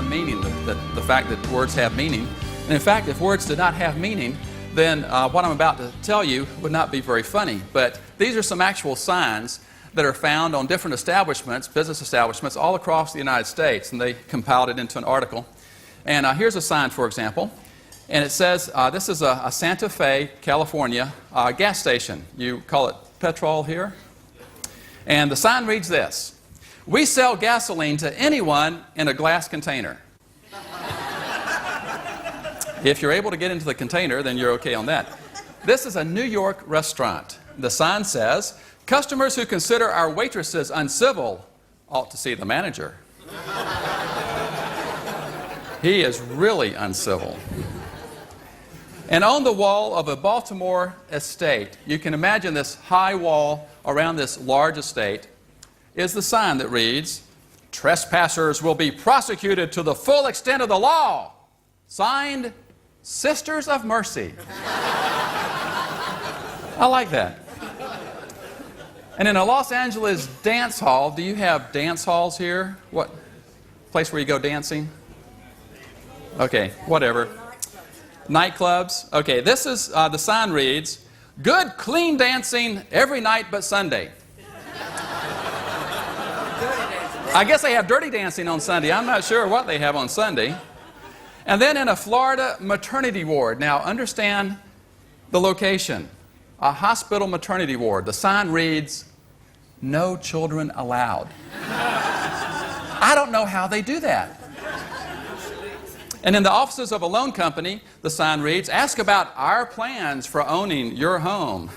meaning, the fact that words have meaning. And in fact, if words did not have meaning, then what I'm about to tell you would not be very funny. But these are some actual signs that are found on different establishments, business establishments, all across the United States, and they compiled it into an article. And here's a sign, for example, and it says, this is a Santa Fe, California gas station. You call it petrol here. And the sign reads this: "We sell gasoline to anyone in a glass container." If you're able to get into the container, then you're okay on that. This is a New York restaurant. The sign says, "Customers who consider our waitresses uncivil ought to see the manager." He is really uncivil. And on the wall of a Baltimore estate, you can imagine this high wall around this large estate, is the sign that reads, "Trespassers will be prosecuted to the full extent of the law. Signed, Sisters of Mercy." I like that. And in a Los Angeles dance hall, do you have dance halls here? What place where you go dancing? Okay, whatever. Nightclubs. Okay, this is, the sign reads, "Good clean dancing every night but Sunday." I guess they have dirty dancing on Sunday. I'm not sure what they have on Sunday. And then in a Florida maternity ward. Now understand the location. A hospital maternity ward. The sign reads, "No children allowed." I don't know how they do that. And in the offices of a loan company, the sign reads, "Ask about our plans for owning your home."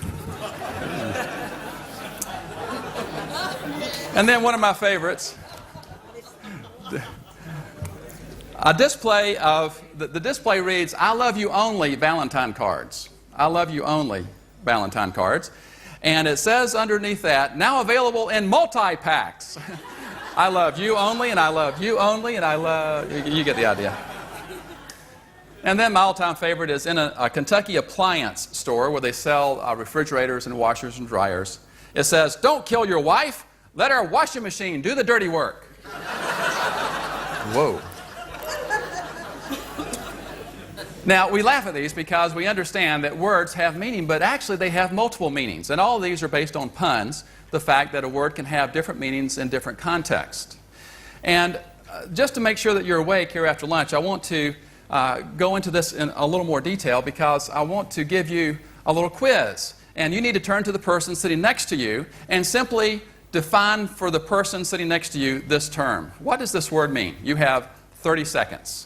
And then one of my favorites, a display of, the display reads, "I love you only Valentine cards." I love you only Valentine cards. And it says underneath that, "Now available in multi-packs." I love you only, and I love you only, and I love, you get the idea. And then my all-time favorite is in a Kentucky appliance store where they sell refrigerators and washers and dryers. It says, "Don't kill your wife, let our washing machine do the dirty work." Whoa. Now, we laugh at these because we understand that words have meaning, but actually they have multiple meanings. And all of these are based on puns, the fact that a word can have different meanings in different contexts. And just to make sure that you're awake here after lunch, I want to go into this in a little more detail because I want to give you a little quiz. And you need to turn to the person sitting next to you and simply define for the person sitting next to you this term. What does this word mean? You have 30 seconds.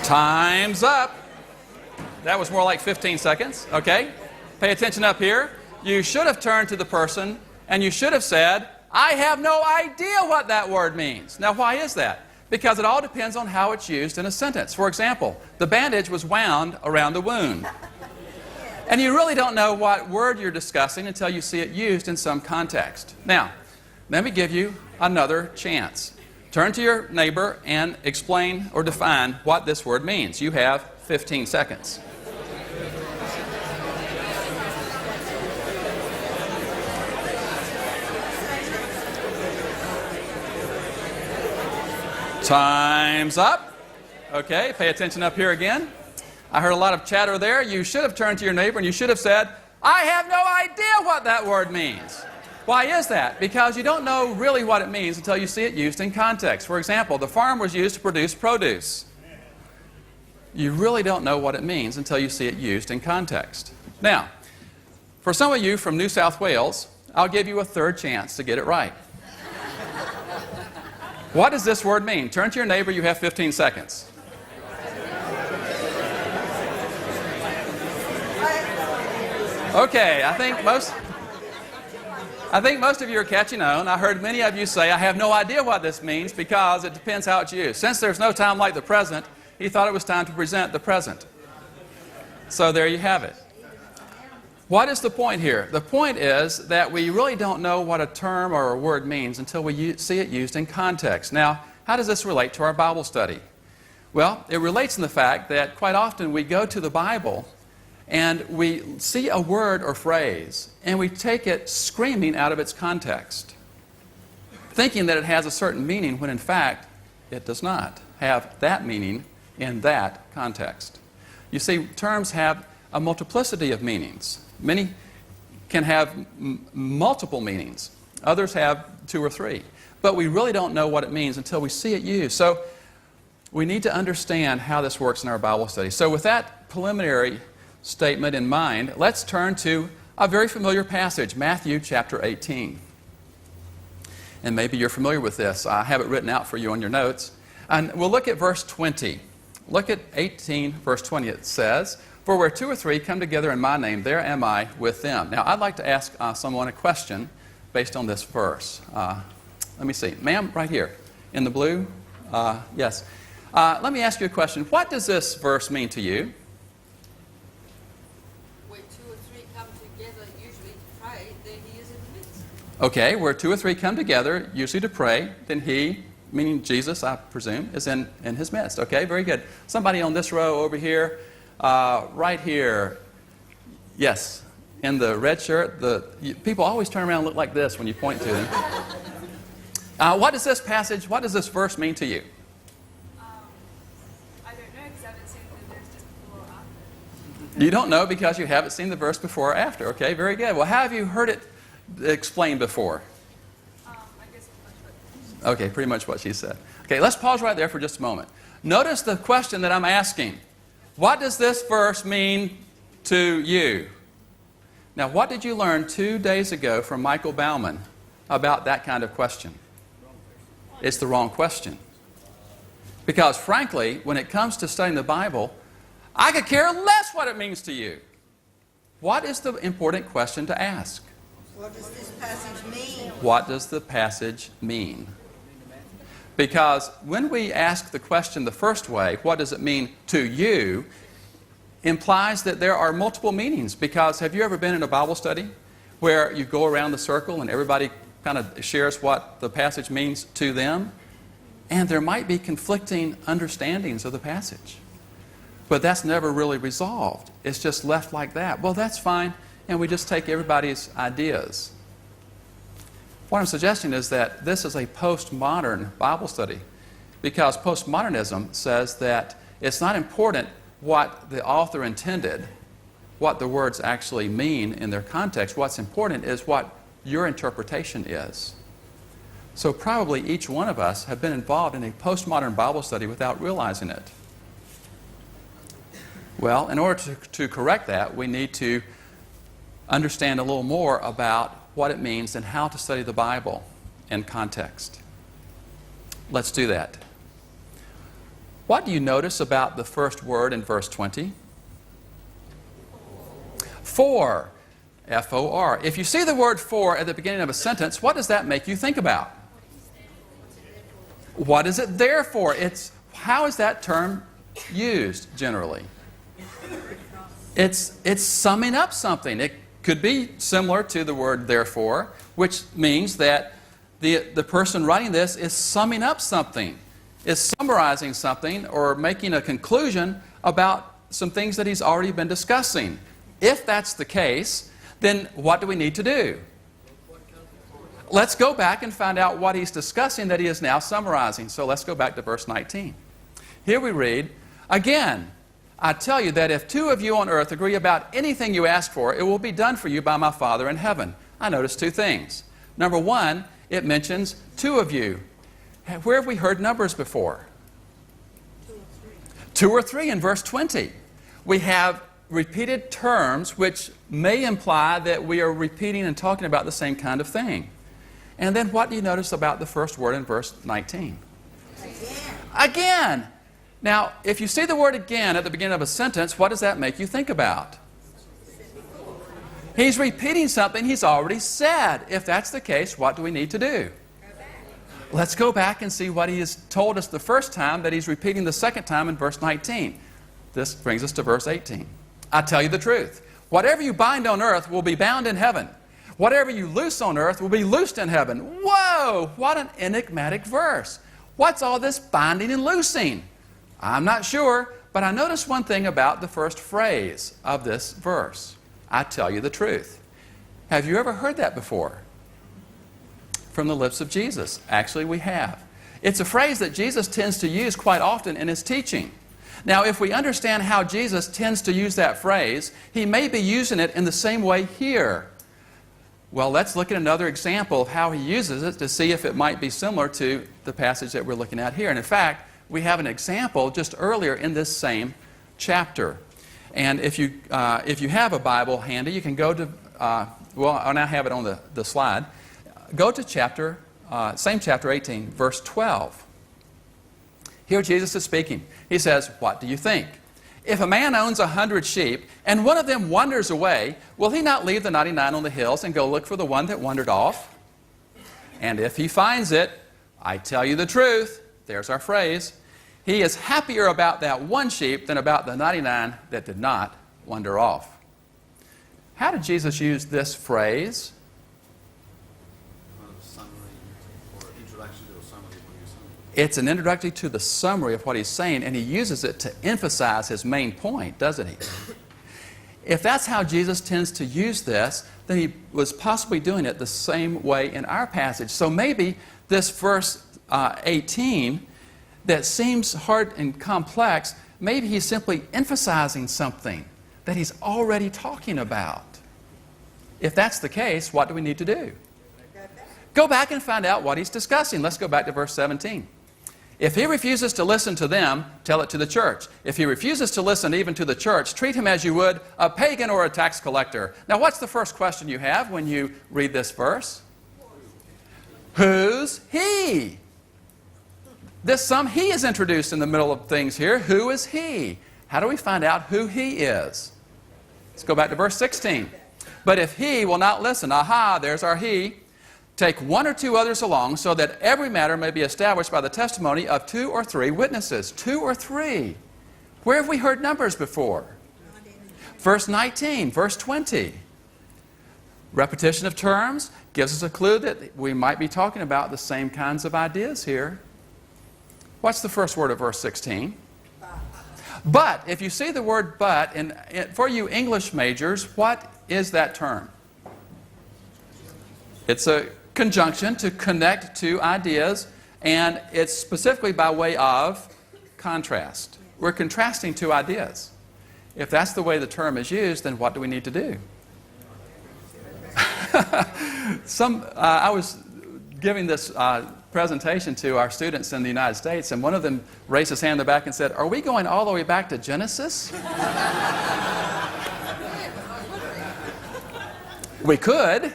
Time's up. That was more like 15 seconds. Okay? Pay attention up here. You should have turned to the person and you should have said, "I have no idea what that word means." Now, why is that? Because it all depends on how it's used in a sentence. For example, the bandage was wound around the wound. And you really don't know what word you're discussing until you see it used in some context. Now, let me give you another chance. Turn to your neighbor and explain or define what this word means. You have 15 seconds. Time's up. Okay, pay attention up here again. I heard a lot of chatter there. You should have turned to your neighbor and you should have said, "I have no idea what that word means." Why is that? Because you don't know really what it means until you see it used in context. For example, the farm was used to produce produce. You really don't know what it means until you see it used in context. Now, for some of you from New South Wales, I'll give you a third chance to get it right. What does this word mean? Turn to your neighbor. You have 15 seconds. Okay, I think most of you are catching on. I heard many of you say, "I have no idea what this means," because it depends how it's used. Since there's no time like the present, he thought it was time to present the present. So there you have it. What is the point here? The point is that we really don't know what a term or a word means until we see it used in context. Now, how does this relate to our Bible study? Well, it relates in the fact that quite often we go to the Bible and we see a word or phrase, and we take it screaming out of its context, thinking that it has a certain meaning when in fact it does not have that meaning in that context. You see, terms have a multiplicity of meanings. Many can have multiple meanings. Others have 2 or 3. But we really don't know what it means until we see it used. So we need to understand how this works in our Bible study. So with that preliminary statement in mind, let's turn to a very familiar passage, Matthew chapter 18. And maybe you're familiar with this. I have it written out for you on your notes. And we'll look at verse 20. Look at 18, verse 20. It says, "For where 2 or 3 come together in my name, there am I with them." Now, I'd like to ask someone a question based on this verse. Let me see. Ma'am, right here in the blue. Yes. Let me ask you a question. What does this verse mean to you? Where 2 or 3 come together, usually to pray, then he is in the midst. Okay, where 2 or 3 come together, usually to pray, then he, meaning Jesus, I presume, is in his midst. Okay, very good. Somebody on this row over here, right here. Yes, in the red shirt. People always turn around and look like this when you point to them. What does this passage, what does this verse mean to you? I don't know because I haven't seen the verse just before or after. You don't know because you haven't seen the verse before or after. Okay, very good. Well, how have you heard it explained before? I guess pretty much Okay, pretty much what she said. Okay, let's pause right there for just a moment. Notice the question that I'm asking. What does this verse mean to you? Now, what did you learn 2 days ago from Michael Bauman about that kind of question? It's the wrong question. Because frankly, when it comes to studying the Bible, I could care less what it means to you. What is the important question to ask? What does this passage mean? What does the passage mean? Because when we ask the question the first way, what does it mean to you, implies that there are multiple meanings. Because have you ever been in a Bible study where you go around the circle and everybody kind of shares what the passage means to them? And there might be conflicting understandings of the passage. But that's never really resolved. It's just left like that. Well, that's fine, and we just take everybody's ideas. What I'm suggesting is that this is a postmodern Bible study, because postmodernism says that it's not important what the author intended, what the words actually mean in their context. What's important is what your interpretation is. So probably each one of us have been involved in a postmodern Bible study without realizing it. Well, in order to correct that, we need to understand a little more about what it means and how to study the Bible in context. Let's do that. What do you notice about the first word in verse 20? For. F-O-R. If you see the word for at the beginning of a sentence, what does that make you think about? What is it there for? How is that term used generally? It's summing up something. It could be similar to the word therefore, which means that the person writing this is summing up something, is summarizing something, or making a conclusion about some things that he's already been discussing. If that's the case, then what do we need to do? Let's go back and find out what he's discussing that he is now summarizing. So let's go back to verse 19. Here we read, "Again, I tell you that if 2 of you on earth agree about anything you ask for, it will be done for you by my Father in heaven." I noticed 2 things. Number 1, it mentions 2 of you. Where have we heard numbers before? 2 or 3 in verse 20. We have repeated terms which may imply that we are repeating and talking about the same kind of thing. And then what do you notice about the first word in verse 19? Again. Now, if you see the word again at the beginning of a sentence, what does that make you think about? He's repeating something he's already said. If that's the case, what do we need to do? Let's go back and see what he has told us the first time that he's repeating the second time in verse 19. This brings us to verse 18. "I tell you the truth. Whatever you bind on earth will be bound in heaven. Whatever you loose on earth will be loosed in heaven." Whoa! What an enigmatic verse. What's all this binding and loosing? I'm not sure, But I noticed one thing about the first phrase of this verse. I tell you the truth. Have you ever heard that before? From the lips of Jesus. Actually, we have. It's a phrase that Jesus tends to use quite often in his teaching. Now, if we understand how Jesus tends to use that phrase, he may be using it in the same way here. Well, let's look at another example of how he uses it to see if it might be similar to the passage that we're looking at here. And in fact, we have an example just earlier in this same chapter. And if you have a Bible handy, you can go to, well, I now have it on the slide. Go to same chapter 18, verse 12. Here Jesus is speaking. He says, "What do you think? If a man owns 100 sheep, and one of them wanders away, will he not leave the 99 on the hills and go look for the one that wandered off? And if he finds it, I tell you the truth," there's our phrase, "he is happier about that one sheep than about the 99 that did not wander off." How did Jesus use this phrase? It's an introductory to the summary of what he's saying, and he uses it to emphasize his main point, doesn't he? If that's how Jesus tends to use this, then he was possibly doing it the same way in our passage. So maybe this verse 18 that seems hard and complex, maybe he's simply emphasizing something that he's already talking about. If that's the case, what do we need to do? Go back and find out what he's discussing. Let's go back to verse 17. If he refuses to listen to them, tell it to the church. If he refuses to listen even to the church, treat him as you would a pagan or a tax collector. Now, what's the first question you have when you read this verse? Who's he? He is introduced in the middle of things here. Who is he? How do we find out who he is? Let's go back to verse 16. But if he will not listen, aha, there's our he. Take one or two others along so that every matter may be established by the testimony of 2 or 3 witnesses. 2 or 3. Where have we heard numbers before? Verse 19, verse 20. Repetition of terms gives us a clue that we might be talking about the same kinds of ideas here. What's the first word of verse 16? But. If you see the word but, for you English majors, what is that term? It's a conjunction to connect two ideas, and it's specifically by way of contrast. We're contrasting two ideas. If that's the way the term is used, then what do we need to do? I was giving this presentation to our students in the United States, and one of them raised his hand in the back and said, "Are we going all the way back to Genesis?" We could.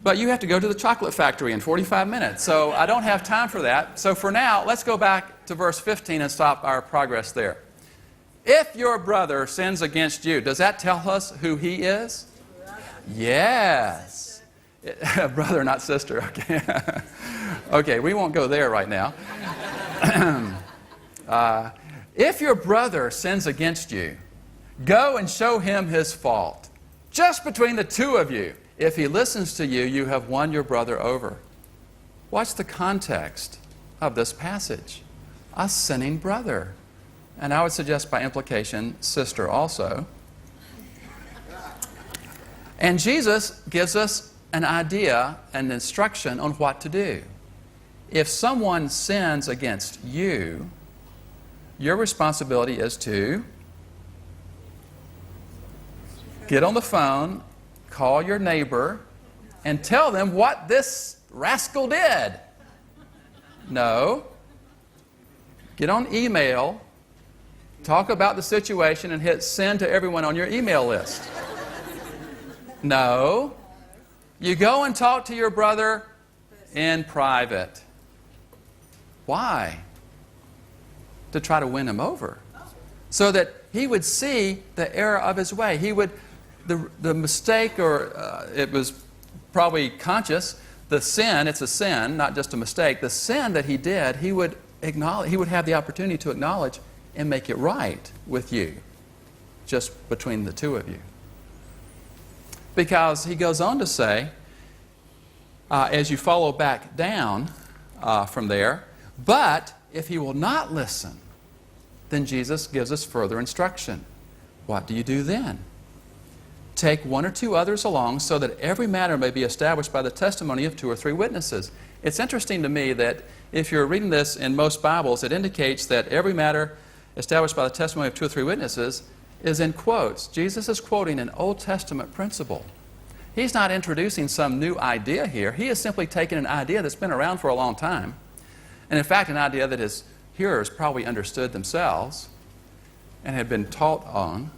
But you have to go to the chocolate factory in 45 minutes, so I don't have time for that. So for now, let's go back to verse 15 and stop our progress there. If your brother sins against you, does that tell us who he is? Yes. Brother, not sister, okay. Okay, we won't go there right now. If your brother sins against you, go and show him his fault, just between the two of you. If he listens to you, you have won your brother over. What's the context of this passage? A sinning brother. And I would suggest by implication, sister also. And Jesus gives us an idea, an instruction on what to do. If someone sins against you, your responsibility is to get on the phone, call your neighbor, and tell them what this rascal did. No. Get on email, talk about the situation, and hit send to everyone on your email list. No. You go and talk to your brother in private. Why? To try to win him over. So that he would see the error of his way. He would the mistake, or it was probably conscious, the sin, it's a sin, not just a mistake, the sin that he did, he would acknowledge, he would have the opportunity to acknowledge and make it right with you, just between the two of you. Because he goes on to say, as you follow back down from there, but if he will not listen, then Jesus gives us further instruction. What do you do then? Take one or two others along so that every matter may be established by the testimony of 2 or 3 witnesses. It's interesting to me that if you're reading this in most Bibles, it indicates that every matter established by the testimony of 2 or 3 witnesses is in quotes. Jesus is quoting an Old Testament principle. He's not introducing some new idea here. He is simply taking an idea that's been around for a long time, and in fact an idea that his hearers probably understood themselves and had been taught on,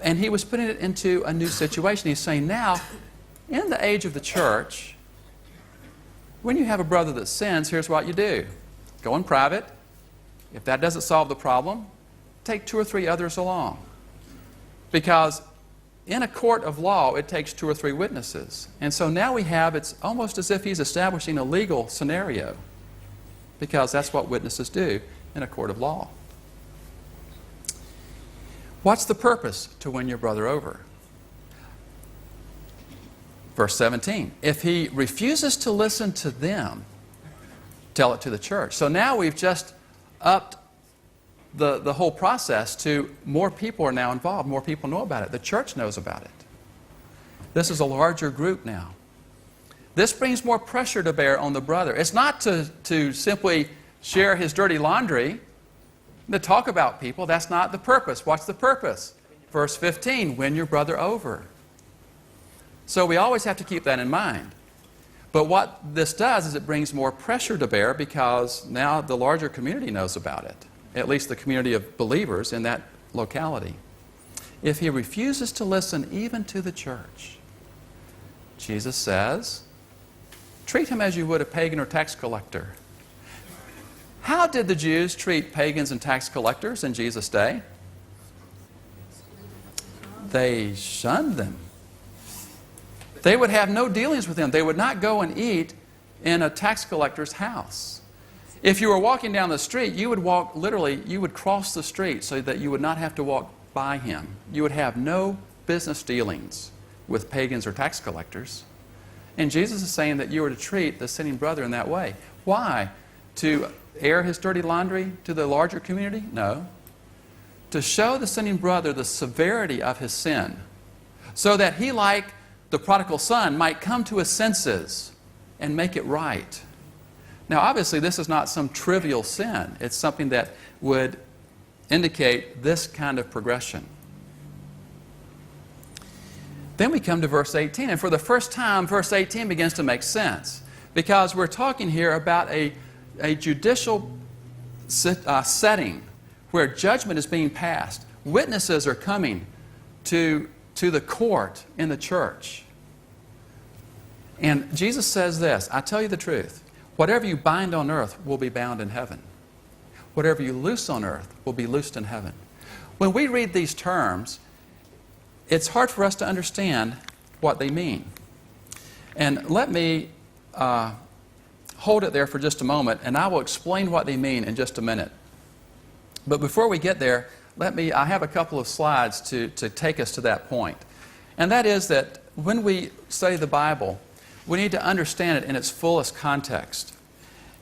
and he was putting it into a new situation. He's saying now, in the age of the church, when you have a brother that sins, here's what you do. Go in private. If that doesn't solve the problem, take 2 or 3 others along. Because in a court of law, it takes 2 or 3 witnesses. And so now we have, it's almost as if he's establishing a legal scenario, because that's what witnesses do in a court of law. What's the purpose? To win your brother over. Verse 17, if he refuses to listen to them, tell it to the church. So now we've just upped the whole process to more people are now involved. More people know about it. The church knows about it. This is a larger group now. This brings more pressure to bear on the brother. It's not to simply share his dirty laundry, to talk about people. That's not the purpose. What's the purpose? Verse 15, win your brother over. So we always have to keep that in mind. But what this does is it brings more pressure to bear, because now the larger community knows about it, at least the community of believers in that locality. If he refuses to listen even to the church, Jesus says, treat him as you would a pagan or tax collector. How did the Jews treat pagans and tax collectors in Jesus' day? They shunned them. They would have no dealings with them. They would not go and eat in a tax collector's house. If you were walking down the street, you would walk, literally, you would cross the street so that you would not have to walk by him. You would have no business dealings with pagans or tax collectors. And Jesus is saying that you are to treat the sinning brother in that way. Why? To air his dirty laundry to the larger community? No. To show the sinning brother the severity of his sin, so that he, like the prodigal son, might come to his senses and make it right. Now, obviously, this is not some trivial sin. It's something that would indicate this kind of progression. Then we come to verse 18, and for the first time, verse 18 begins to make sense, because we're talking here about a judicial setting where judgment is being passed. Witnesses are coming to the court in the church. And Jesus says this, I tell you the truth, whatever you bind on earth will be bound in heaven. Whatever you loose on earth will be loosed in heaven. When we read these terms, it's hard for us to understand what they mean. And let me hold it there for just a moment, and I will explain what they mean in just a minute. But before we get there, I have a couple of slides to take us to that point. And that is that when we study the Bible, we need to understand it in its fullest context.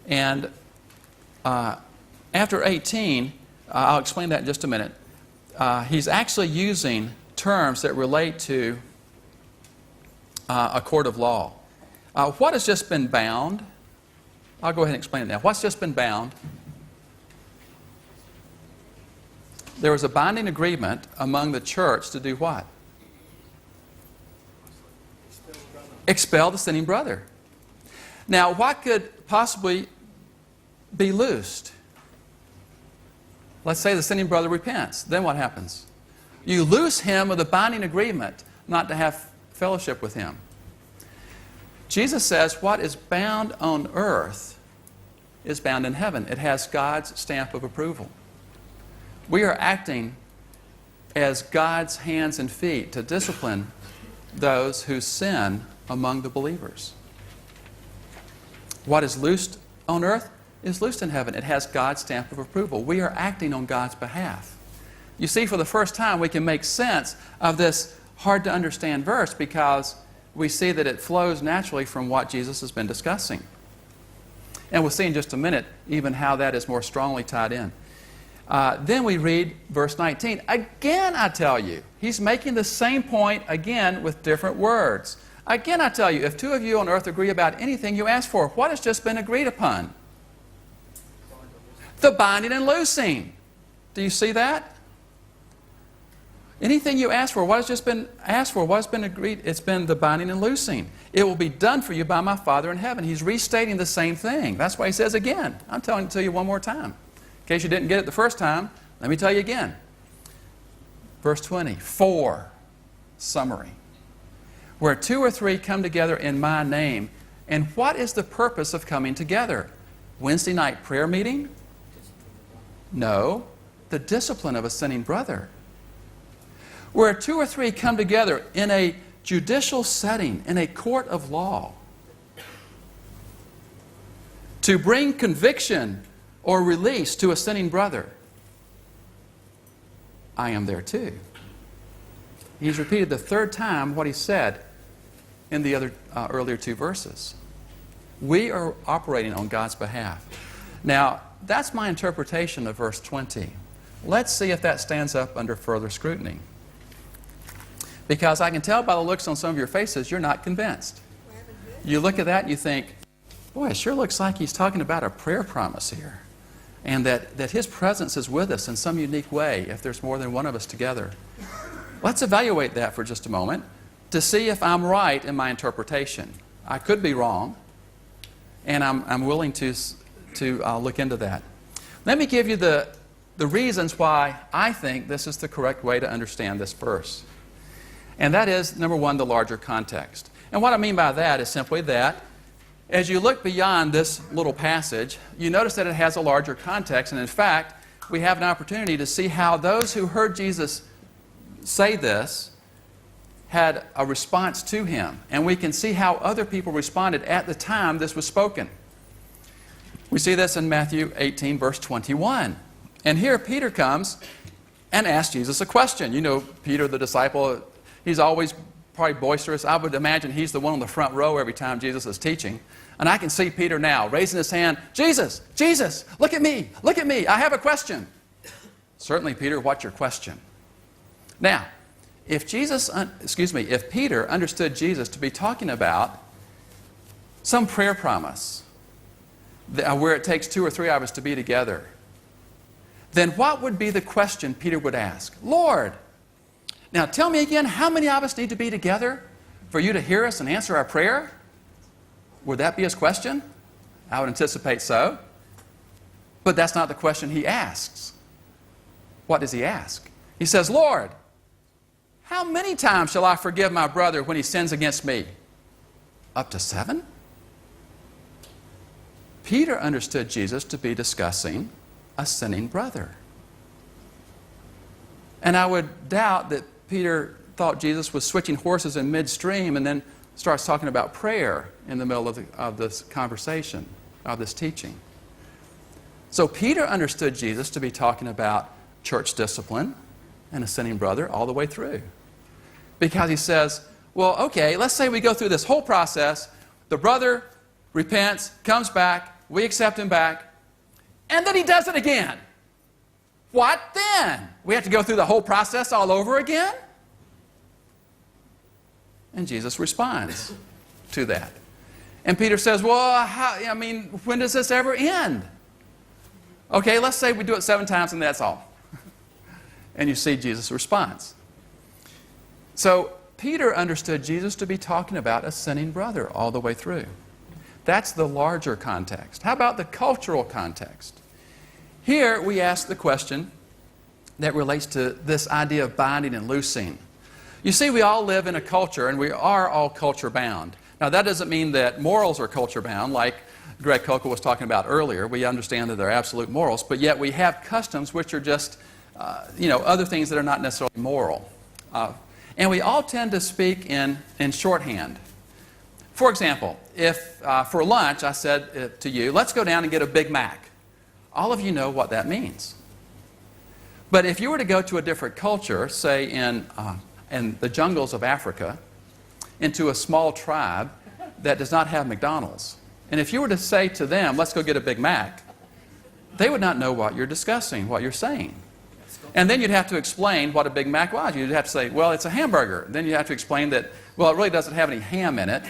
And after 18, I'll explain that in just a minute, he's actually using terms that relate to a court of law. What has just been bound? I'll go ahead and explain it now. What's just been bound? There was a binding agreement among the church to do what? Expel the sinning brother. Now, what could possibly be loosed? Let's say the sinning brother repents. Then what happens? You loose him with a binding agreement not to have fellowship with him. Jesus says what is bound on earth is bound in heaven. It has God's stamp of approval. We are acting as God's hands and feet to discipline those who sin among the believers. What is loosed on earth is loosed in heaven. It has God's stamp of approval. We are acting on God's behalf. You see, for the first time, we can make sense of this hard to understand verse, because we see that it flows naturally from what Jesus has been discussing. And we'll see in just a minute even how that is more strongly tied in. Then we read verse 19. Again, I tell you, he's making the same point again with different words. Again, I tell you, if two of you on earth agree about anything you ask for, what has just been agreed upon? The binding and loosing. Do you see that? Anything you ask for, what has just been asked for, what has been agreed? It's been the binding and loosing. It will be done for you by my Father in heaven. He's restating the same thing. That's why he says again. I'm telling it to you one more time. In case you didn't get it the first time, let me tell you again. Verse 20, 4, summary. Where two or three come together in my name. And what is the purpose of coming together? Wednesday night prayer meeting? No, the discipline of a sinning brother. Where two or three come together in a judicial setting, in a court of law, to bring conviction or release to a sinning brother, I am there too. He's repeated the third time what he said in the other earlier two verses. We are operating on God's behalf. Now, that's my interpretation of verse 20. Let's see if that stands up under further scrutiny. Because I can tell by the looks on some of your faces, you're not convinced. You look at that and you think, boy, it sure looks like he's talking about a prayer promise here. And that his presence is with us in some unique way if there's more than one of us together. Let's evaluate that for just a moment to see if I'm right in my interpretation. I could be wrong, and I'm willing to look into that. Let me give you the reasons why I think this is the correct way to understand this verse. And that is, number one, the larger context. And what I mean by that is simply that as you look beyond this little passage, you notice that it has a larger context. And in fact, we have an opportunity to see how those who heard Jesus say this had a response to him. And we can see how other people responded at the time this was spoken. We see this in Matthew 18, verse 21. And here Peter comes and asks Jesus a question. You know, Peter, the disciple, he's always probably boisterous. I would imagine he's the one on the front row every time Jesus is teaching. And I can see Peter now raising his hand, Jesus, Jesus, look at me, I have a question. Certainly, Peter, what's your question? Now, if Peter understood Jesus to be talking about some prayer promise where it takes two or three of us to be together, then what would be the question Peter would ask? Lord, now tell me again, how many of us need to be together for you to hear us and answer our prayer? Would that be his question? I would anticipate so. But that's not the question he asks. What does he ask? He says, Lord, how many times shall I forgive my brother when he sins against me? Up to 7? Peter understood Jesus to be discussing a sinning brother. And I would doubt that Peter thought Jesus was switching horses in midstream and then starts talking about prayer in the middle of this conversation, of this teaching. So Peter understood Jesus to be talking about church discipline and a sinning brother all the way through. Because he says, well, okay, let's say we go through this whole process. The brother repents, comes back, we accept him back, and then he does it again. What then? We have to go through the whole process all over again? And Jesus responds to that. And Peter says, well, when does this ever end? Okay, let's say we do it 7 times and that's all. And you see Jesus' response. So Peter understood Jesus to be talking about a sinning brother all the way through. That's the larger context. How about the cultural context? Here we ask the question that relates to this idea of binding and loosing. You see, we all live in a culture, and we are all culture-bound. Now, that doesn't mean that morals are culture-bound, like Greg Kokel was talking about earlier. We understand that they're absolute morals, but yet we have customs which are just, other things that are not necessarily moral. And we all tend to speak in shorthand. For example, if for lunch I said to you, let's go down and get a Big Mac. All of you know what that means. But if you were to go to a different culture, say in the jungles of Africa, into a small tribe that does not have McDonald's, and if you were to say to them, let's go get a Big Mac, they would not know what you're discussing, what you're saying. And then you'd have to explain what a Big Mac was. You'd have to say, well, it's a hamburger. Then you have to explain that, well, it really doesn't have any ham in it.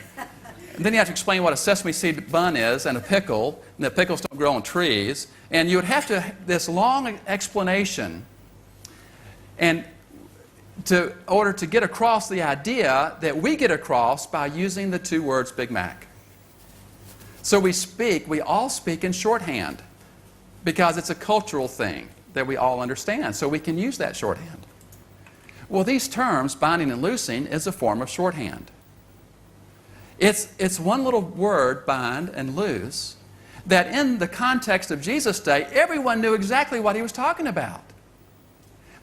And then you have to explain what a sesame seed bun is and a pickle, and that pickles don't grow on trees. And you would have to this long explanation and in order to get across the idea that we get across by using the two words Big Mac. So we all speak in shorthand because it's a cultural thing that we all understand. So we can use that shorthand. Well, these terms, binding and loosing, is a form of shorthand. It's one little word, bind and loose, that in the context of Jesus' day, everyone knew exactly what he was talking about.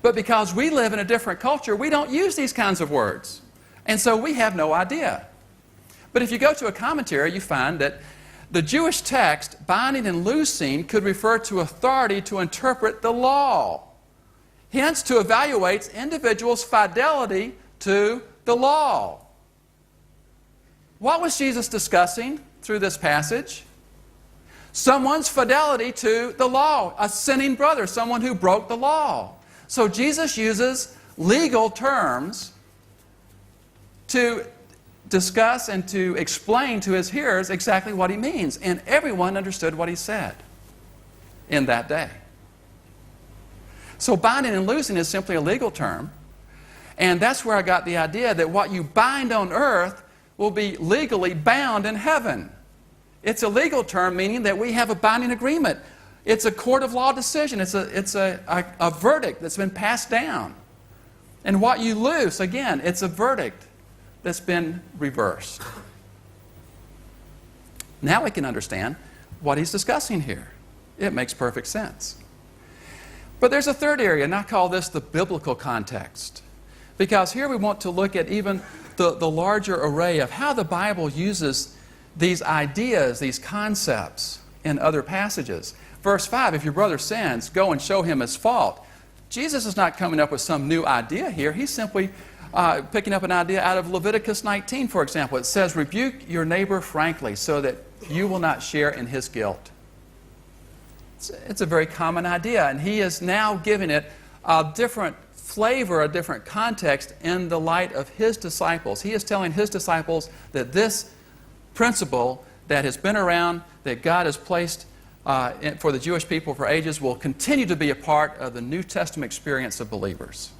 But because we live in a different culture, we don't use these kinds of words. And so we have no idea. But if you go to a commentary, you find that the Jewish text, binding and loosing, could refer to authority to interpret the law. Hence, to evaluate individuals' fidelity to the law. What was Jesus discussing through this passage? Someone's fidelity to the law, a sinning brother, someone who broke the law. So Jesus uses legal terms to discuss and to explain to his hearers exactly what he means. And everyone understood what he said in that day. So binding and loosing is simply a legal term. And that's where I got the idea that what you bind on earth will be legally bound in heaven. It's a legal term, meaning that we have a binding agreement. It's a court of law decision. It's a verdict that's been passed down. And what you loose, again, it's a verdict that's been reversed. Now we can understand what he's discussing here. It makes perfect sense. But there's a third area, and I call this the biblical context. Because here we want to look at even the larger array of how the Bible uses these ideas, these concepts in other passages. Verse 5, if your brother sins, go and show him his fault. Jesus is not coming up with some new idea here. He's simply picking up an idea out of Leviticus 19, for example. It says, rebuke your neighbor frankly so that you will not share in his guilt. It's a very common idea, and he is now giving it a different flavor, a different context in the light of his disciples. He is telling his disciples that this principle that has been around, that God has placed for the Jewish people for ages, will continue to be a part of the New Testament experience of believers.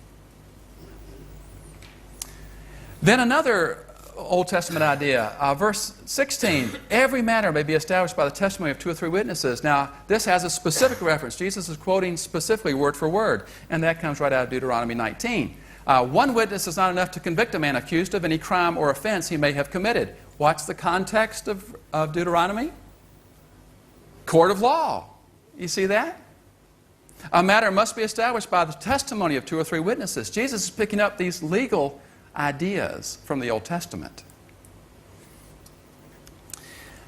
Then another Old Testament idea, verse 16, every matter may be established by the testimony of 2 or 3 witnesses. Now, this has a specific reference. Jesus is quoting specifically word for word, and that comes right out of Deuteronomy 19. One witness is not enough to convict a man accused of any crime or offense he may have committed. What's the context of Deuteronomy? Court of law. You see that? A matter must be established by the testimony of 2 or 3 witnesses. Jesus is picking up these legal ideas from the Old Testament.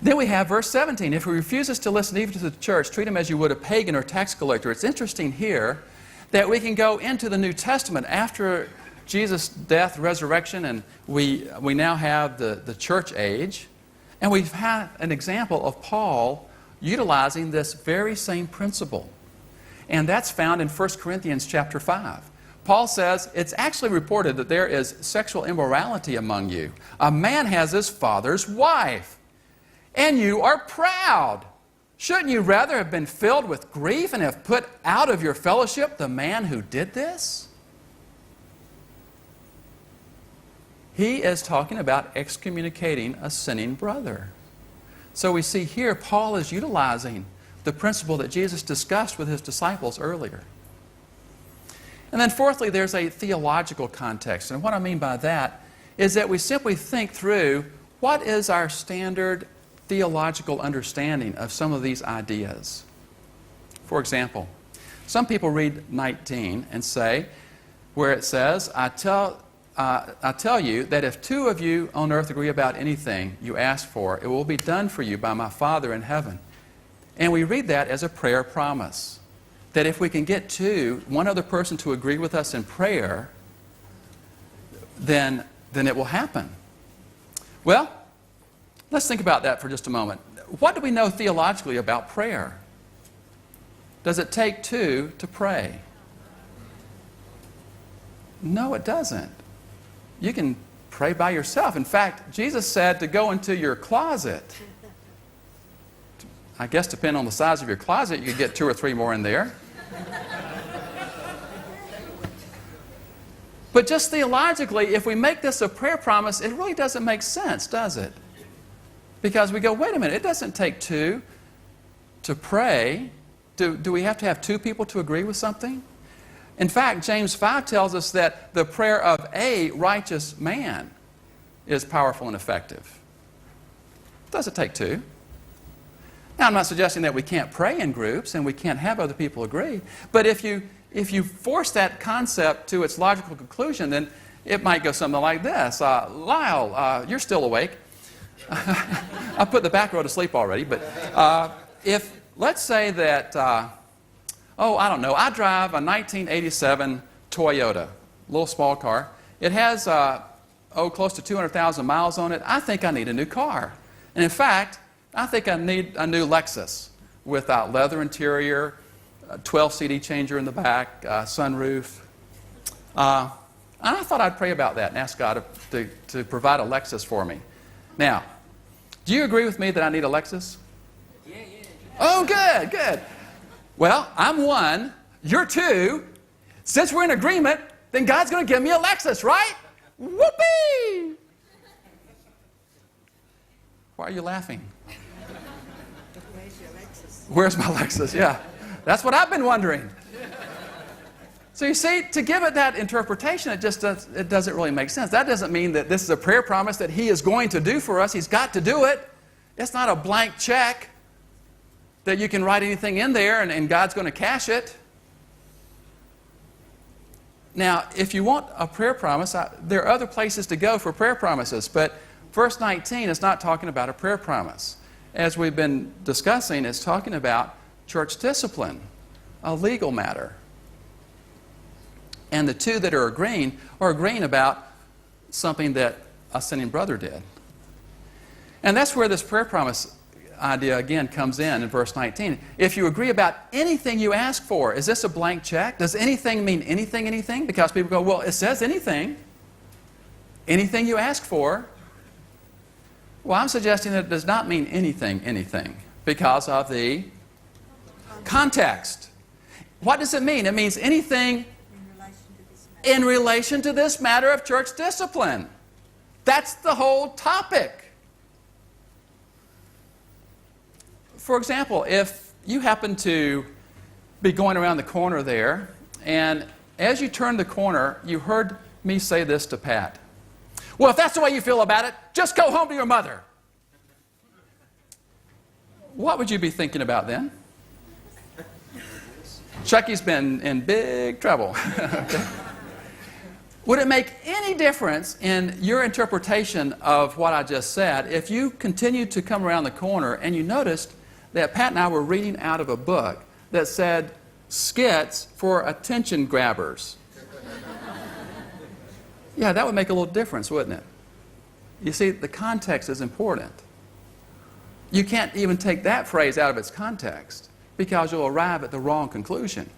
Then we have verse 17. If he refuses to listen even to the church, treat him as you would a pagan or tax collector. It's interesting here that we can go into the New Testament after Jesus' death, resurrection, and we now have the church age. And we've had an example of Paul utilizing this very same principle. And that's found in 1 Corinthians chapter 5. Paul says, it's actually reported that there is sexual immorality among you. A man has his father's wife, and you are proud. Shouldn't you rather have been filled with grief and have put out of your fellowship the man who did this? He is talking about excommunicating a sinning brother. So we see here Paul is utilizing the principle that Jesus discussed with his disciples earlier. And then fourthly, there's a theological context. And what I mean by that is that we simply think through what is our standard theological understanding of some of these ideas. For example, some people read 19 and say, where it says, I tell you that if 2 of you on earth agree about anything you ask for, it will be done for you by my Father in heaven. And we read that as a prayer promise. That if we can get one other person to agree with us in prayer, then it will happen. Well, let's think about that for just a moment. What do we know theologically about prayer? Does it take two to pray? No, it doesn't. You can pray by yourself. In fact, Jesus said to go into your closet. I guess depending on the size of your closet, you could get 2 or 3 more in there. But just theologically, if we make this a prayer promise, it really doesn't make sense, does it? Because we go, wait a minute, it doesn't take 2 to pray. Do we have to have 2 people to agree with something? In fact, James 5 tells us that the prayer of a righteous man is powerful and effective. It doesn't take 2. Now, I'm not suggesting that we can't pray in groups and we can't have other people agree, but if you force that concept to its logical conclusion, then it might go something like this. Lyle, you're still awake. I put the back row to sleep already, but let's say that, I don't know, I drive a 1987 Toyota, a little small car. It has, close to 200,000 miles on it. I think I need a new car. And in fact, I think I need a new Lexus with a leather interior, a 12 CD changer in the back, sunroof. And I thought I'd pray about that and ask God to provide a Lexus for me. Now, do you agree with me that I need a Lexus? Yeah. Oh, good. Well, I'm 1, you're 2. Since we're in agreement, then God's going to give me a Lexus, right? Whoopee! Why are you laughing? Where's your Lexus? Where's my Lexus? Yeah. That's what I've been wondering. So you see, to give it that interpretation, it doesn't really make sense. That doesn't mean that this is a prayer promise that He is going to do for us. He's got to do it. It's not a blank check that you can write anything in there and God's going to cash it. Now, if you want a prayer promise, there are other places to go for prayer promises, but verse 19 is not talking about a prayer promise. As we've been discussing, it's talking about church discipline, a legal matter. And the 2 that are agreeing about something that a sinning brother did. And that's where this prayer promise idea again comes in verse 19. If you agree about anything you ask for, is this a blank check? Does anything mean anything? Because people go, well, it says anything. Anything you ask for. Well, I'm suggesting that it does not mean anything, because of the context. What does it mean? It means anything in relation to this matter of church discipline. That's the whole topic. For example, if you happen to be going around the corner there, and as you turned the corner, you heard me say this to Pat. Well, if that's the way you feel about it, just go home to your mother. What would you be thinking about then? Chucky's been in big trouble. Okay. Would it make any difference in your interpretation of what I just said if you continued to come around the corner and you noticed that Pat and I were reading out of a book that said skits for attention grabbers? Yeah, that would make a little difference, wouldn't it? You see, the context is important. You can't even take that phrase out of its context because you'll arrive at the wrong conclusion.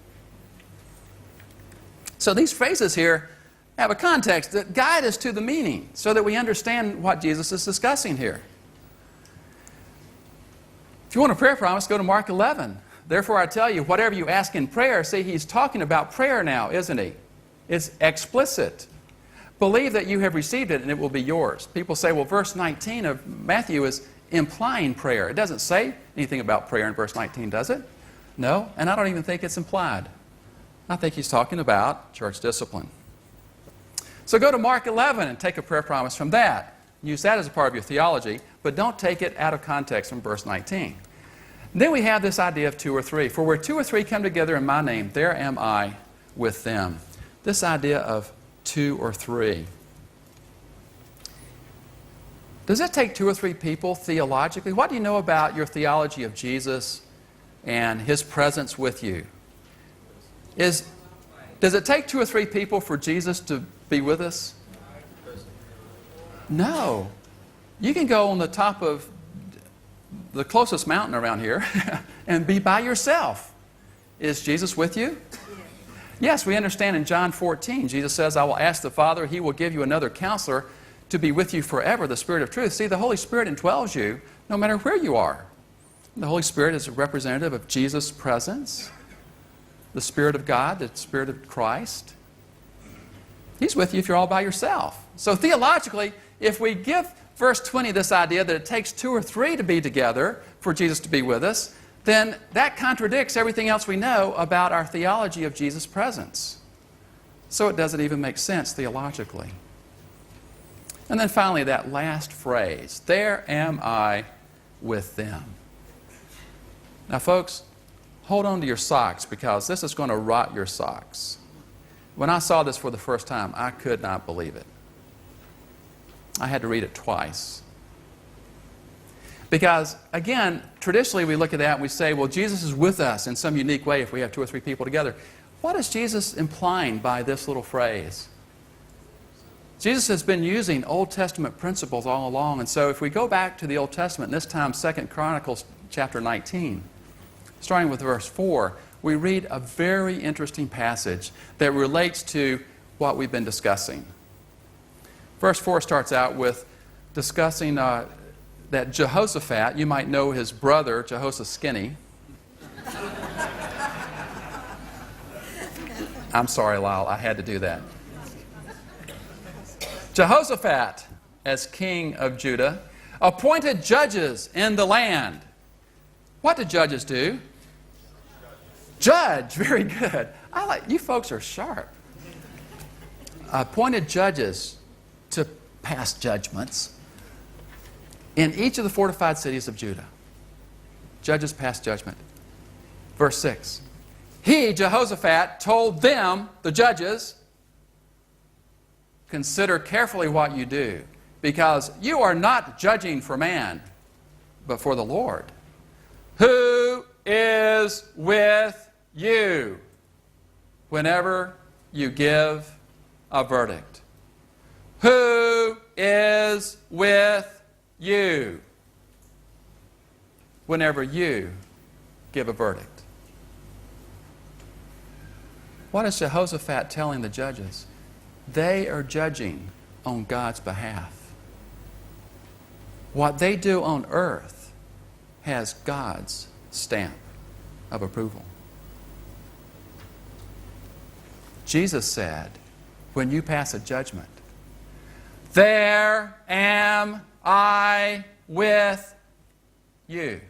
So these phrases here have a context that guide us to the meaning so that we understand what Jesus is discussing here. If you want a prayer promise, go to Mark 11. Therefore, I tell you, whatever you ask in prayer, see, he's talking about prayer now, isn't he? It's explicit. Believe that you have received it and it will be yours. People say, well, verse 19 of Matthew is implying prayer. It doesn't say anything about prayer in verse 19, does it? No, and I don't even think it's implied. I think he's talking about church discipline. So go to Mark 11 and take a prayer promise from that. Use that as a part of your theology, but don't take it out of context from verse 19. Then we have this idea of 2 or 3. For where 2 or 3 come together in my name, there am I with them. This idea of 2 or 3. Does it take 2 or 3 people theologically? What do you know about your theology of Jesus and His presence with you? Does it take 2 or 3 people for Jesus to be with us? No. You can go on the top of the closest mountain around here and be by yourself. Is Jesus with you? Yes, we understand in John 14, Jesus says, I will ask the Father, He will give you another counselor to be with you forever, the Spirit of truth. See, the Holy Spirit indwells you no matter where you are. The Holy Spirit is a representative of Jesus' presence, the Spirit of God, the Spirit of Christ. He's with you if you're all by yourself. So theologically, if we give verse 20 this idea that it takes 2 or 3 to be together for Jesus to be with us, then that contradicts everything else we know about our theology of Jesus' presence. So it doesn't even make sense theologically. And then finally, that last phrase, there am I with them. Now, folks, hold on to your socks because this is going to rot your socks. When I saw this for the first time, I could not believe it. I had to read it twice. Because, again, traditionally we look at that and we say, well, Jesus is with us in some unique way if we have 2 or 3 people together. What is Jesus implying by this little phrase? Jesus has been using Old Testament principles all along, and so if we go back to the Old Testament, this time 2 Chronicles chapter 19, starting with verse 4, we read a very interesting passage that relates to what we've been discussing. Verse 4 starts out with discussing that Jehoshaphat, you might know his brother, Jehoshaphat. I'm sorry, Lyle, I had to do that. Jehoshaphat, as king of Judah, appointed judges in the land. What did judges do? Judge. Very good. You folks are sharp. Appointed judges to pass judgments in each of the fortified cities of Judah. Judges passed judgment. Verse 6. He, Jehoshaphat, told them, the judges, consider carefully what you do, because you are not judging for man, but for the Lord. Who is with you whenever you give a verdict? Who is with you whenever you give a verdict? What is Jehoshaphat telling the judges? They are judging on God's behalf. What they do on earth has God's stamp of approval. Jesus said, when you pass a judgment, there am I with you.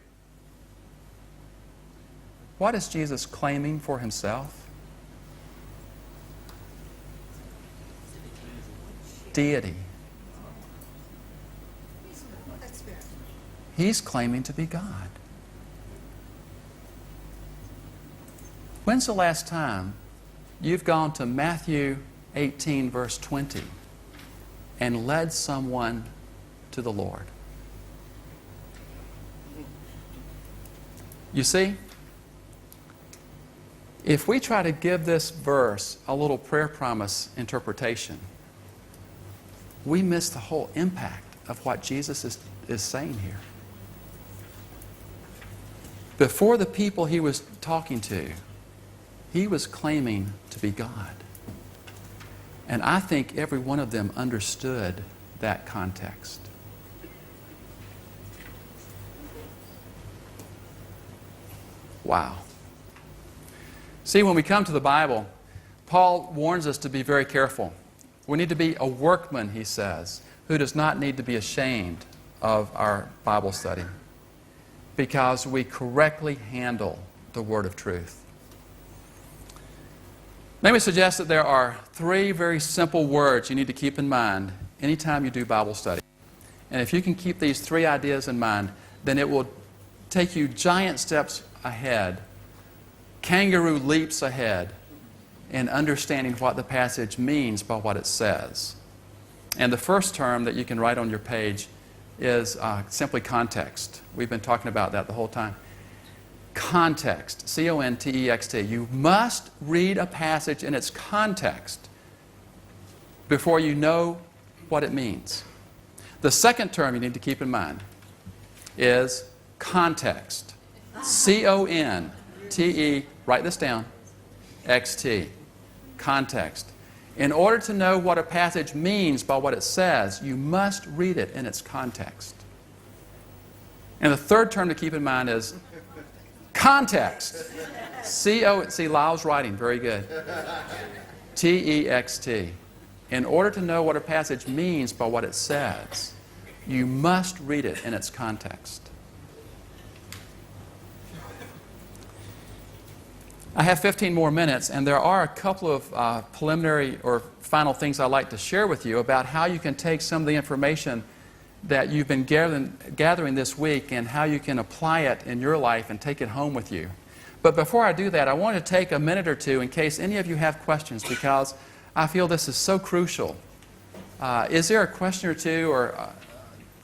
What is Jesus claiming for himself? Deity. He's claiming to be God. When's the last time you've gone to Matthew 18, verse 20, and led someone to the Lord? You see, if we try to give this verse a little prayer promise interpretation, we miss the whole impact of what Jesus is saying here. Before the people he was talking to, he was claiming to be God. And I think every one of them understood that context. Wow. See, when we come to the Bible, Paul warns us to be very careful. We need to be a workman, he says, who does not need to be ashamed of our Bible study, because we correctly handle the word of truth. Let me suggest that there are 3 very simple words you need to keep in mind anytime you do Bible study. And if you can keep these 3 ideas in mind, then it will take you giant steps ahead, kangaroo leaps ahead, in understanding what the passage means by what it says. And the first term that you can write on your page is simply context. We've been talking about that the whole time. Context, C-O-N-T-E-X-T. You must read a passage in its context before you know what it means. The second term you need to keep in mind is context, C-O-N-T-E-X-T. T-E, write this down, X-T, context. In order to know what a passage means by what it says, you must read it in its context. And the third term to keep in mind is context. See, Lyle's writing, very good. T-E-X-T. In order to know what a passage means by what it says, you must read it in its context. I have 15 more minutes, and there are a couple of preliminary or final things I'd like to share with you about how you can take some of the information that you've been gathering this week and how you can apply it in your life and take it home with you. But before I do that, I want to take a minute or two in case any of you have questions, because I feel this is so crucial. Is there a question or two or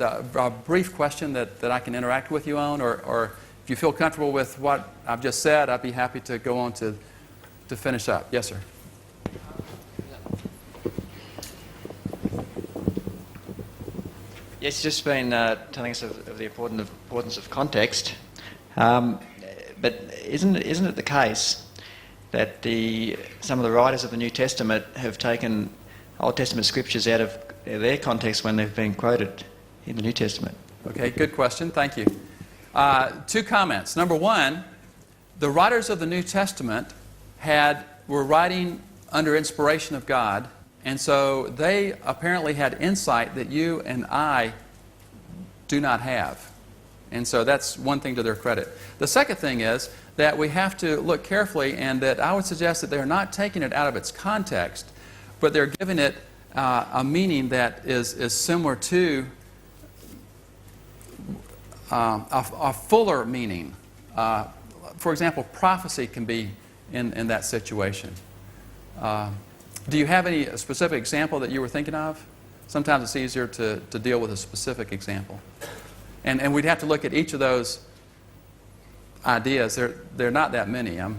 a brief question that I can interact with you on? Or if you feel comfortable with what I've just said, I'd be happy to go on to finish up. Yes, sir. Yes, just been telling us of the importance of context. But isn't it the case that some of the writers of the New Testament have taken Old Testament scriptures out of their context when they've been quoted in the New Testament? Okay, good question. Thank you. Two comments. Number one, the writers of the New Testament were writing under inspiration of God, and so they apparently had insight that you and I do not have. And so that's one thing to their credit. The second thing is that we have to look carefully, and that I would suggest that they're not taking it out of its context, but they're giving it a meaning that is similar to a fuller meaning. For example, prophecy can be in that situation. Do you have any specific example that you were thinking of? Sometimes it's easier to deal with a specific example. And we'd have to look at each of those ideas. There are not that many. Out of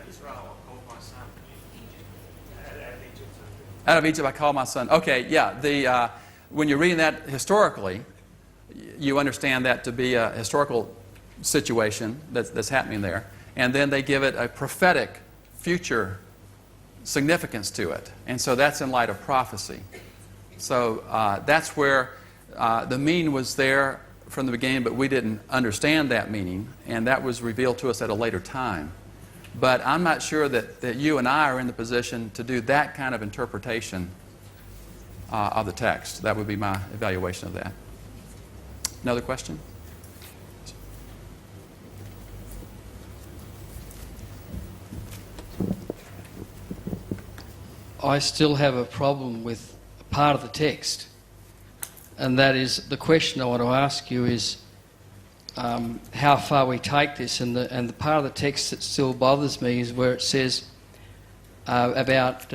Israel, I called my son. Out of Egypt, I called my son. Okay, yeah. When you're reading that historically, you understand that to be a historical situation that's happening there. And then they give it a prophetic future significance to it. And so that's in light of prophecy. So that's where the meaning was there from the beginning, but we didn't understand that meaning, and that was revealed to us at a later time. But I'm not sure that you and I are in the position to do that kind of interpretation of the text. That would be my evaluation of that. Another question? I still have a problem with part of the text, and that is the question I want to ask you is how far we take this, and the part of the text that still bothers me is where it says about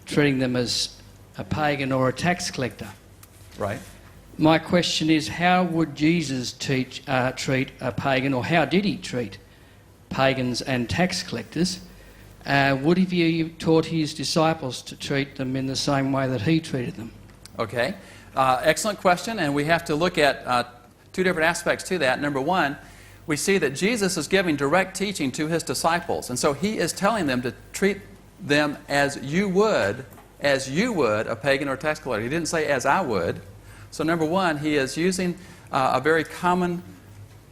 treating them as a pagan or a tax collector. Right. My question is, how would Jesus treat a pagan, or how did he treat pagans and tax collectors? Would he have taught his disciples to treat them in the same way that he treated them? Okay. Excellent question, and we have to look at two different aspects to that. Number one, we see that Jesus is giving direct teaching to his disciples, and so he is telling them to treat them as you would a pagan or tax collector. He didn't say as I would. So number one, he is using a very common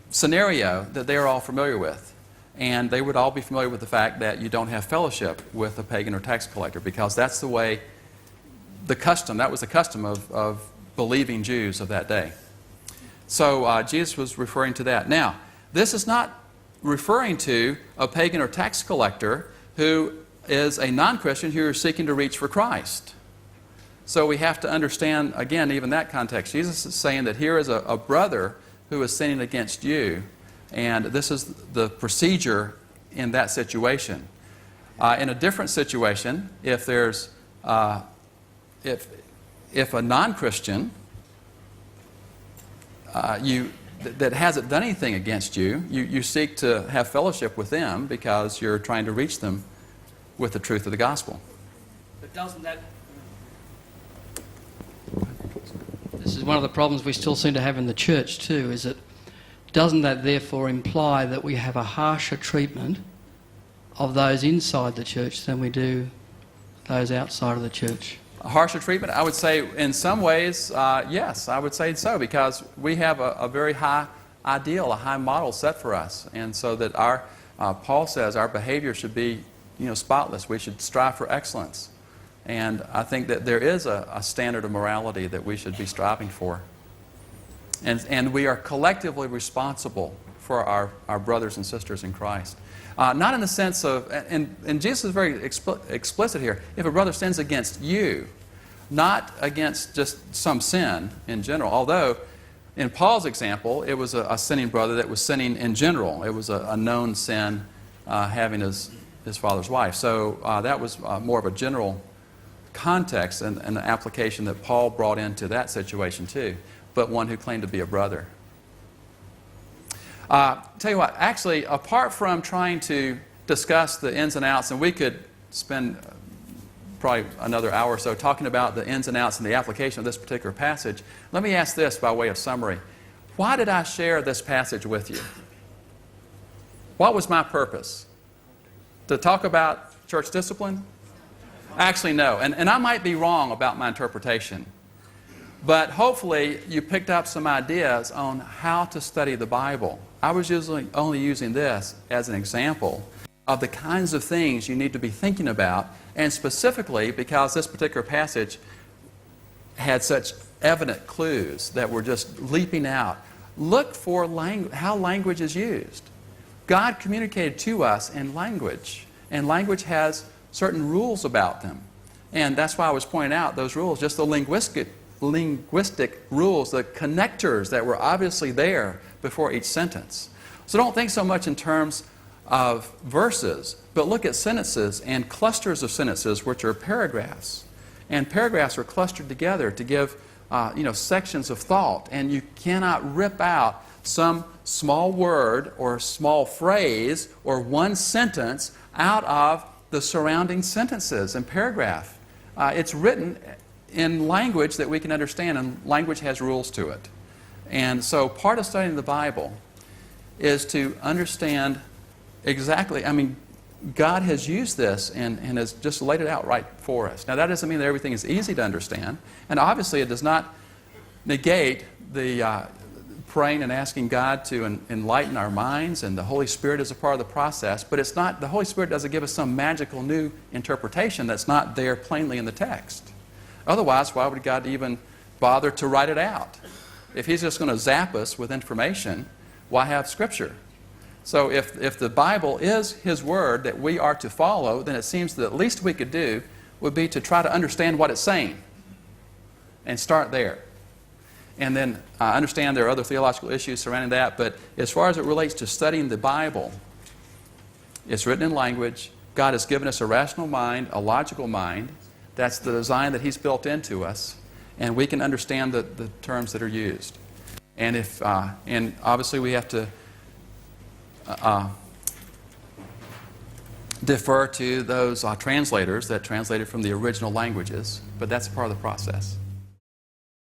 scenario that they are all familiar with. And they would all be familiar with the fact that you don't have fellowship with a pagan or tax collector, because that's the way, that was the custom of believing Jews of that day. So Jesus was referring to that. Now, this is not referring to a pagan or tax collector who is a non-Christian who is seeking to reach for Christ. So we have to understand, again, even that context. Jesus is saying that here is a brother who is sinning against you, and this is the procedure in that situation. In a different situation, if there's if a non-Christian that hasn't done anything against you, you seek to have fellowship with them because you're trying to reach them with the truth of the gospel. But doesn't that... This is one of the problems we still seem to have in the church too, is that doesn't that therefore imply that we have a harsher treatment of those inside the church than we do those outside of the church? A harsher treatment? I would say in some ways, yes, I would say so, because we have a very high ideal, a high model set for us. And so that our, Paul says our behavior should be, spotless. We should strive for excellence. And I think that there is a standard of morality that we should be striving for. And we are collectively responsible for our brothers and sisters in Christ. Not in the sense of, and Jesus is very explicit here, if a brother sins against you, not against just some sin in general, although in Paul's example, it was a sinning brother that was sinning in general. It was a known sin, having his father's wife. So that was more of a general context and an application that Paul brought into that situation too, but one who claimed to be a brother. Tell you what, actually, apart from trying to discuss the ins and outs, and we could spend probably another hour or so talking about the ins and outs and the application of this particular passage, let me ask this by way of summary. Why did I share this passage with you? What was my purpose? To talk about church discipline? Actually, no. And I might be wrong about my interpretation. But hopefully you picked up some ideas on how to study the Bible. I was usually only using this as an example of the kinds of things you need to be thinking about, and specifically because this particular passage had such evident clues that were just leaping out. Look for how language is used. God communicated to us in language, and language has certain rules about them. And that's why I was pointing out those rules, just the linguistic rules, the connectors that were obviously there before each sentence. So don't think so much in terms of verses, but look at sentences and clusters of sentences, which are paragraphs. And paragraphs are clustered together to give sections of thought, and you cannot rip out some small word or small phrase or one sentence out of the surrounding sentences and paragraph. It's written in language that we can understand, and language has rules to it. And so part of studying the Bible is to understand exactly, God has used this and has just laid it out right for us. Now that doesn't mean that everything is easy to understand, and obviously it does not negate the praying and asking God to enlighten our minds, and the Holy Spirit is a part of the process, but it's not, the Holy Spirit doesn't give us some magical new interpretation that's not there plainly in the text. Otherwise, why would God even bother to write it out? If He's just going to zap us with information, why have Scripture? So if the Bible is His Word that we are to follow, then it seems that the least we could do would be to try to understand what it's saying and start there. And then I understand there are other theological issues surrounding that, but as far as it relates to studying the Bible, it's written in language. God has given us a rational mind, a logical mind. That's the design that He's built into us, and we can understand the terms that are used. And and obviously we have to defer to those translators that translated from the original languages, but that's part of the process.